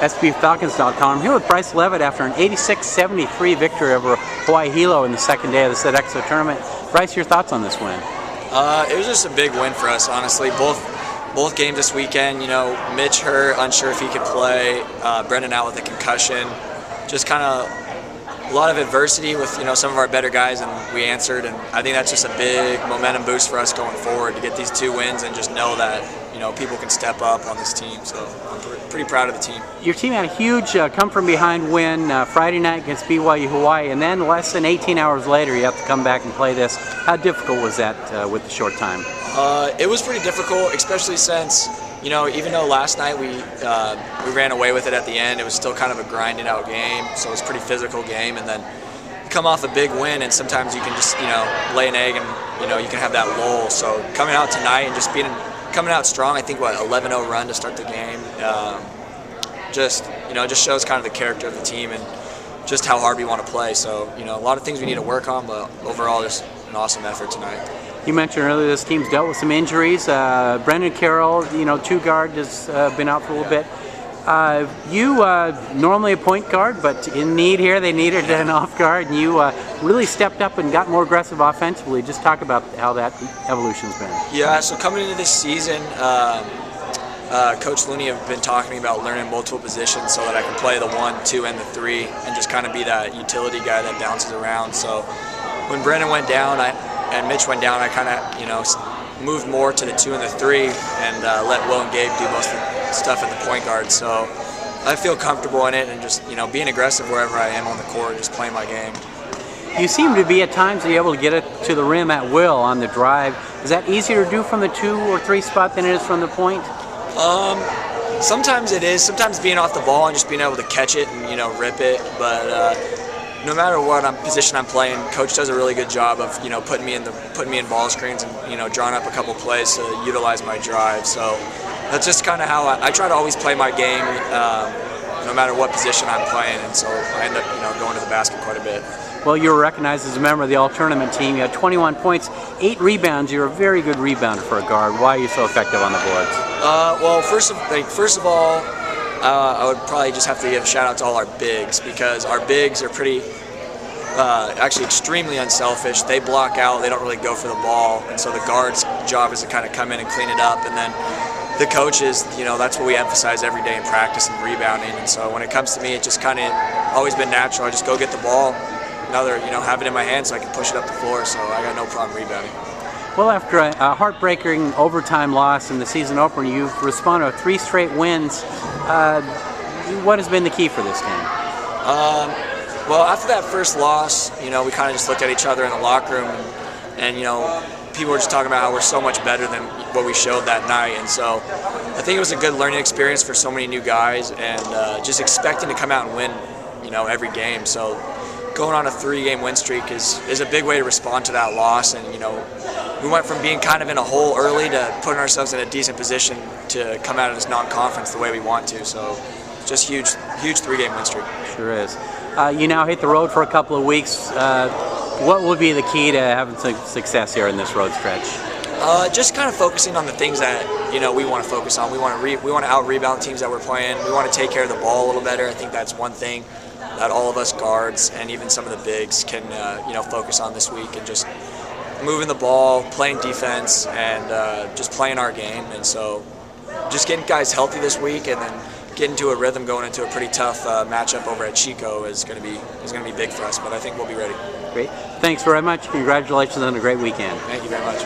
SPUFalcons.com. I'm here with Bryce Leavitt after an 86-73 victory over Hawaii-Hilo in the second day of the Sodexo tournament. Bryce, your thoughts on this win? It was just a big win for us, honestly. Both games this weekend, Mitch hurt, unsure if he could play, Brendan out with a concussion. Just kind of a lot of adversity with some of our better guys, and we answered. And I think that's just a big momentum boost for us going forward to get these 2 wins and just know that people can step up on this team. So I'm pretty proud of the team. Your team had a huge come-from-behind win Friday night against BYU Hawaii, and then less than 18 hours later you have to come back and play this. How difficult was that with the short time? It was pretty difficult, especially since even though last night we ran away with it at the end, it was still kind of a grinding out game. So it was a pretty physical game, and then come off a big win, and sometimes you can just lay an egg, and you can have that lull. So coming out tonight and just coming out strong, I think 11-0 run to start the game, just shows kind of the character of the team and just how hard we want to play. So a lot of things we need to work on, but overall just an awesome effort tonight. You mentioned earlier this team's dealt with some injuries. Brendan Carroll, 2 guard, has been out for a little bit. You normally a point guard, but in need here, they needed an off guard, and you really stepped up and got more aggressive offensively. Just talk about how that evolution's been. Yeah, so coming into this season, Coach Looney have been talking about learning multiple positions so that I can play the 1, 2, and the 3, and just kind of be that utility guy that bounces around. So when Brendan went down and Mitch went down, I kind of moved more to the 2 and the 3 and let Will and Gabe do most of the stuff at the point guard. So I feel comfortable in it and just being aggressive wherever I am on the court, just playing my game. You seem to be at times able to get it to the rim at will on the drive. Is that easier to do from the 2 or 3 spot than it is from the point? Sometimes it is. Sometimes being off the ball and just being able to catch it and rip it, but no matter what position I'm playing, Coach does a really good job of putting me in ball screens and drawing up a couple plays to utilize my drive. So that's just kind of how I try to always play my game, no matter what position I'm playing, and so I end up going to the basket quite a bit. Well, you were recognized as a member of the all-tournament team. You had 21 points, 8 rebounds. You're a very good rebounder for a guard. Why are you so effective on the boards? Well, first of all, I would probably just have to give a shout out to all our bigs, because our bigs are actually extremely unselfish. They block out, they don't really go for the ball, and so the guard's job is to kind of come in and clean it up, and then the coaches, that's what we emphasize every day in practice and rebounding. And so when it comes to me, it just kind of always been natural. I just go get the ball, have it in my hand so I can push it up the floor, so I got no problem rebounding. Well, after a heartbreaking overtime loss in the season opener, you've responded with 3 straight wins. What has been the key for this game? Well, after that first loss, we kind of just looked at each other in the locker room, and people were just talking about how we're so much better than what we showed that night. And so I think it was a good learning experience for so many new guys, and just expecting to come out and win, every game. So going on a 3-game win streak is a big way to respond to that loss. And we went from being kind of in a hole early to putting ourselves in a decent position to come out of this non-conference the way we want to. So just huge 3-game win streak. Sure is. You now hit the road for a couple of weeks. What will be the key to having some success here in this road stretch? Just kind of focusing on the things that we want to focus on. We want to out-rebound teams that we're playing. We want to take care of the ball a little better. I think that's one thing that all of us guards and even some of the bigs can focus on this week, and just moving the ball, playing defense, and just playing our game. And so just getting guys healthy this week, and then getting into a rhythm going into a pretty tough matchup over at Chico is going to be big for us. But I think we'll be ready. Great. Thanks very much. Congratulations on a great weekend. Thank you very much.